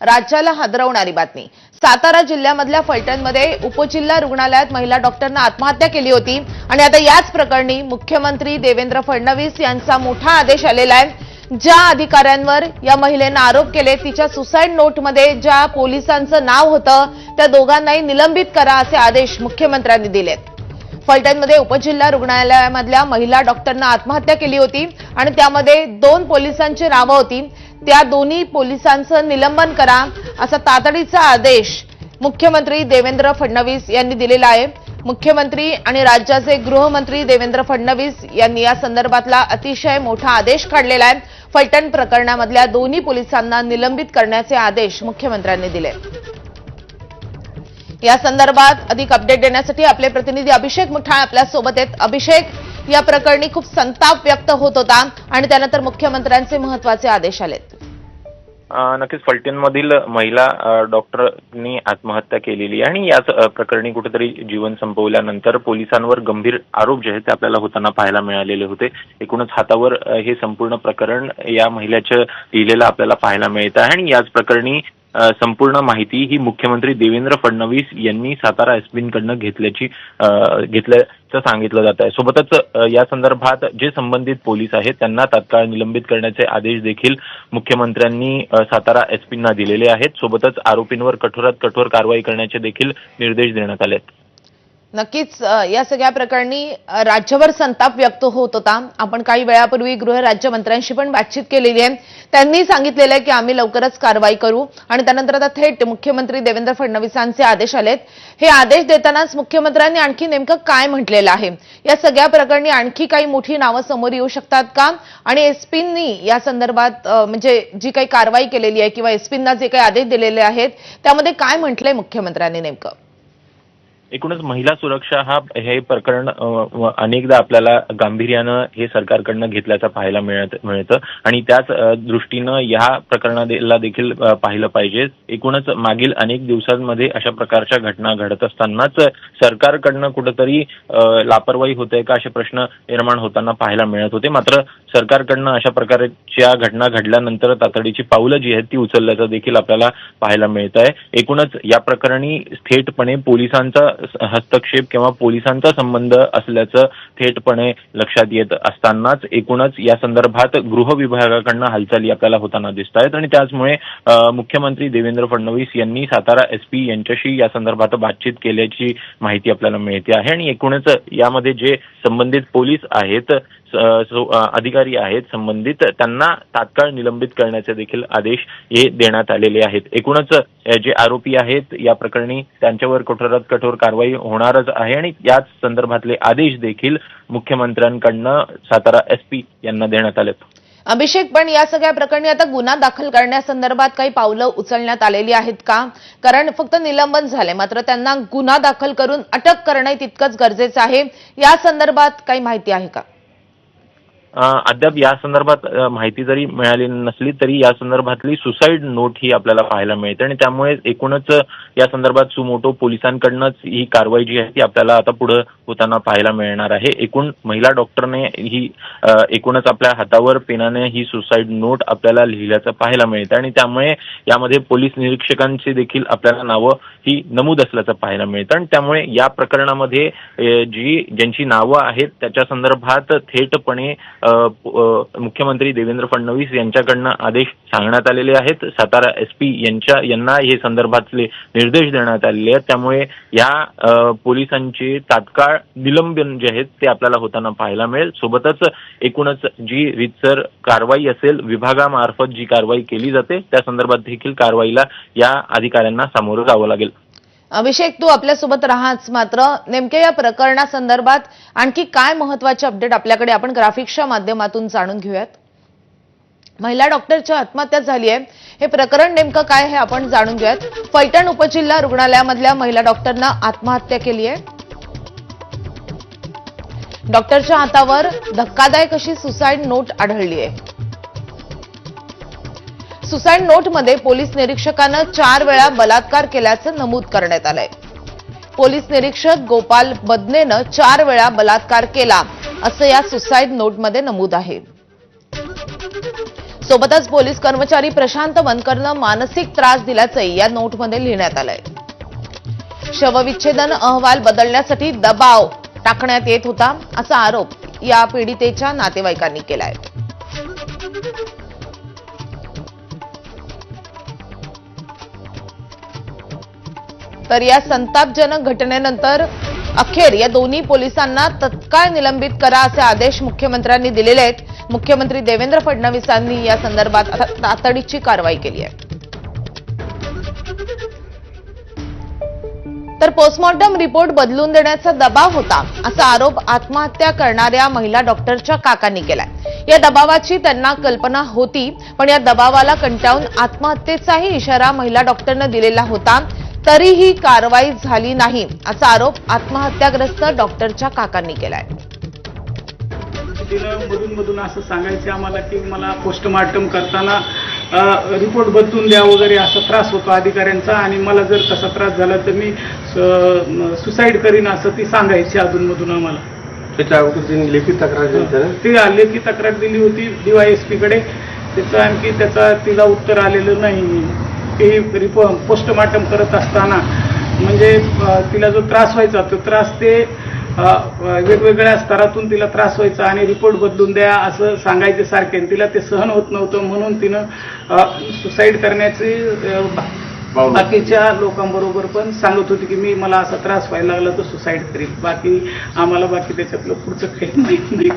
राज्याला हादरवणारी बातमी। सातारा जिल्ह्यामधल्या फलटणमध्ये उपजिल्हा रुग्णालयात महिला डॉक्टरने आत्महत्या केली होती आणि आता याच प्रकरणी मुख्यमंत्री देवेंद्र फडणवीस यांचा मोठा आदेश आलेला आहे। ज्या अधिकाऱ्यांवर या महिलेने आरोप केले तिच्या सुसाईड नोटमध्ये ज्या पोलिसांचं नाव होतं त्या दोघांनाही निलंबित करा असे आदेश मुख्यमंत्र्यांनी दिलेत। फलटणमध्ये उपजिल्हा रुग्णालयामधल्या महिला डॉक्टरने आत्महत्या केली होती आणि त्यामध्ये 2 पोलिसांची नावे होती। त्या दोन्ही पोलिसांचं निलंबन करा असा तातडीचा आदेश मुख्यमंत्री देवेंद्र फडणवीस यांनी दिलेला आहे। मुख्यमंत्री आणि राज्याचे गृहमंत्री देवेंद्र फडणवीस यांनी या संदर्भातला अतिशय मोठा आदेश काढलेला आहे। फलटण प्रकरणामधल्या दोन्ही पोलिसांना निलंबित करण्याचे आदेश मुख्यमंत्र्यांनी दिले। या संदर्भात अधिक अपडेट देण्यासाठी आपले प्रतिनिधी अभिषेक मुठाळ आपल्या सोबत आहेत। अभिषेक, या प्रकरणी खूप संताप व्यक्त होत होता आणि त्यानंतर मुख्यमंत्र्यांचे महत्त्वाचे आदेश आलेत। नक्कीच फलटणमधील महिला डॉक्टरनी आत्महत्या केलेली आणि याच प्रकरणी कुठेतरी जीवन संपवल्यानंतर पोलिसांवर गंभीर आरोप जे आहेत ते आपल्याला होताना पाहायला मिळालेले होते। एकूणच हातावर हे संपूर्ण प्रकरण या महिलेचं लिहिलेलं आपल्याला पाहायला मिळत आहे आणि याच प्रकरणी संपूर्ण माहिती ही मुख्यमंत्री देवेंद्र फडणवीस यांनी सातारा एसपींकडून घेतल्याचं सांगितलं जात आहे। सोबतच या संदर्भात जे संबंधित पोलीस आहेत त्यांना तात्काळ निलंबित करण्याचे आदेश देखील मुख्यमंत्र्यांनी सातारा एसपींना दिलेले आहेत। सोबतच आरोपींवर कठोरात कठोर कारवाई करण्याचे देखील निर्देश देण्यात आले आहेत। नक्कीच या सगळ्या प्रकरणी राज्यभर संताप व्यक्त होत होता। आपण काही वेळापूर्वी गृहराज्यमंत्र्यांशी पण बातचीत केलेली आहे। त्यांनी सांगितलेलं आहे की आम्ही लवकरच कारवाई करू आणि त्यानंतर आता थेट मुख्यमंत्री देवेंद्र फडणवीसांचे आदेश आलेत। हे आदेश देतानाच मुख्यमंत्र्यांनी आणखी नेमकं काय म्हटलेलं आहे, या सगळ्या प्रकरणी आणखी काही मोठी नावं समोर येऊ शकतात का आणि एसपींनी या संदर्भात म्हणजे जी काही कारवाई केलेली आहे किंवा एसपींना जे काही आदेश दिलेले आहेत त्यामध्ये काय म्हटलंय मुख्यमंत्र्यांनी नेमकं? एकूणच महिला सुरक्षा हे प्रकरण अनेकदा आपल्याला गांभीर्यानं हे सरकारकडनं घेतल्याचं पाहायला मिळतं आणि त्याच दृष्टीनं या प्रकरणाला देखील पाहिलं पाहिजे। एकूणच मागील अनेक दिवसांमध्ये अशा प्रकारच्या घटना घडत असतानाच सरकारकडनं कुठेतरी लापरवाही होते का असे प्रश्न निर्माण होताना पाहायला मिळत होते। मात्र सरकारकडनं अशा प्रकारच्या घटना घडल्यानंतर तातडीची पावलं जी आहेत ती उचलल्याचं देखील आपल्याला पाहायला मिळत आहे। एकूणच या प्रकरणी थेटपणे पोलिसांचा हस्तक्षेप किंवा पोलिसांचा संबंध असल्याचं थेटपणे लक्षात येत असतानाच एकूणच या संदर्भात गृह विभागाकडनं हालचाली आपल्याला होताना दिसत आहेत आणि त्याचमुळे मुख्यमंत्री देवेंद्र फडणवीस यांनी सातारा एसपी यांच्याशी या संदर्भात बातचीत केल्याची माहिती आपल्याला मिळते आहे आणि एकूणच यामध्ये जे संबंधित पोलीस आहेत अधिकारी आहेत संबंधित त्यांना तात्काळ निलंबित करण्याचे देखील आदेश हे देण्यात आलेले आहेत। एकूणच जे आरोपी आहेत या प्रकरणी त्यांच्यावर कठोरात कठोर कारवाई होणारच आहे आणि याच संदर्भातले आदेश देखील मुख्यमंत्र्यांकडनं सातारा एसपी यांना देण्यात आलेत। अभिषेक, पण या सगळ्या प्रकरणी आता गुन्हा दाखल करण्यासंदर्भात काही पावलं उचलण्यात आलेली आहेत का? कारण फक्त निलंबन झाले मात्र त्यांना गुन्हा दाखल करून अटक करणं तितकंच गरजेचं आहे। या संदर्भात काही माहिती आहे का? अद्याप या संदर्भात माहिती जरी मिळाली नसली तरी या संदर्भातली सुसाईड नोट ही आपल्याला पाहायला मिळते आणि त्यामुळे एकूणच या संदर्भात सुमोटो पोलिसांकडनंच ही कारवाई जी आहे ती आपल्याला आता पुढे होताना पाहायला मिळणार आहे। एकूण महिला डॉक्टरने ही एकूणच आपल्या हातावर पेनाने ही सुसाईड नोट आपल्याला लिहिल्याचं पाहायला मिळतं आणि त्यामुळे यामध्ये पोलीस निरीक्षकांची देखील आपल्याला नावं ही नमूद असल्याचं पाहायला मिळतं आणि त्यामुळे या प्रकरणामध्ये ज्यांची नावं आहेत त्याच्या संदर्भात थेटपणे मुख्यमंत्री देवेंद्र फडणवीस यांच्याकडनं आदेश सांगण्यात आलेले आहेत। सातारा एसपी यांना हे संदर्भातले निर्देश देण्यात आलेले आहेत। त्यामुळे या पोलिसांचे तात्काळ निलंबन जे आहेत ते आपल्याला होताना पाहायला मिळेल। सोबतच एकूणच जी रीतसर कारवाई असेल विभागामार्फत जी कारवाई केली जाते त्या संदर्भात देखील कारवाईला या अधिकाऱ्यांना सामोरं जावं लागेल। अभिषेक, तू आपल्यासोबत राहाच, मात्र नेमक्या या प्रकरणासंदर्भात आणखी काय महत्त्वाचे अपडेट आपल्याकडे आपण ग्राफिक्सच्या माध्यमातून जाणून घेऊयात। महिला डॉक्टरची आत्महत्या झाली आहे, हे प्रकरण नेमकं काय हे आपण जाणून घेऊयात। फलटण उपजिल्हा रुग्णालयामधल्या महिला डॉक्टरनं आत्महत्या केली आहे। डॉक्टरच्या हातावर धक्कादायक अशी सुसाईड नोट आढळली आहे। सुसाईड नोटमध्ये पोलीस निरीक्षकानं 4 वेळा बलात्कार केल्याचं नमूद करण्यात आलंय। पोलीस निरीक्षक गोपाल बदनेनं 4 वेळा बलात्कार केला असं या सुसाईड नोटमध्ये नमूद आहे। सोबतच पोलीस कर्मचारी प्रशांत वनकरनं मानसिक त्रास दिल्याचंही या नोटमध्ये लिहिण्यात आलंय. शवविच्छेदन अहवाल बदलण्यासाठी दबाव टाकण्यात येत होता असा आरोप या पीडितेच्या नातेवाईकांनी केलाय. तर या संतापजनक घटनेनंतर अखेर या दोन्ही पोलिसांना तत्काळ निलंबित करा असे आदेश मुख्यमंत्र्यांनी दिलेले आहेत. मुख्यमंत्री देवेंद्र फडणवीसांनी या संदर्भात तातडीची कारवाई केली आहे. तर पोस्टमॉर्टम रिपोर्ट बदलून देण्याचा दबाव होता असा आरोप आत्महत्या करणाऱ्या महिला डॉक्टरच्या काकांनी केलाय. या दबावाची त्यांना कल्पना होती, पण या दबावाला कंटाळून आत्महत्येचाही इशारा महिला डॉक्टरनं दिलेला होता, तरीही कारवाई झाली नाही असा आरोप आत्महत्याग्रस्त डॉक्टरच्या काकांनी केलाय. तिनं मधून असं सांगायचे आम्हाला की मला पोस्टमार्टम करताना रिपोर्ट बदलून द्या वगैरे असा त्रास होतो अधिकाऱ्यांचा, आणि मला जर तसा त्रास झाला तर मी सुसाईड करीन असं ती सांगायची अधूनमधून आम्हाला. त्याच्या अगोदर त्यांनी लेखी तक्रार दिली, ती लेखी तक्रार दिली होती DYSP कडे. त्याचं आणखी तिला उत्तर आलेलं नाही. ते पोस्टमार्टम करत असताना म्हणजे तिला जो त्रास व्हायचा तो त्रास ते वेगवेगळ्या स्तरातून तिला त्रास व्हायचा आणि रिपोर्ट बदलून द्या असं सांगायचे सारखे. तिला ते सहन होत नव्हतं म्हणून तिनं सुसाईड करण्याची बाकीच्या लोकांबरोबर पण सांगत होती की मला असा त्रास व्हायला लागला तर सुसाईड करील. बाकी आम्हाला त्याच्यातलं पुढचं काही माहीत नाही.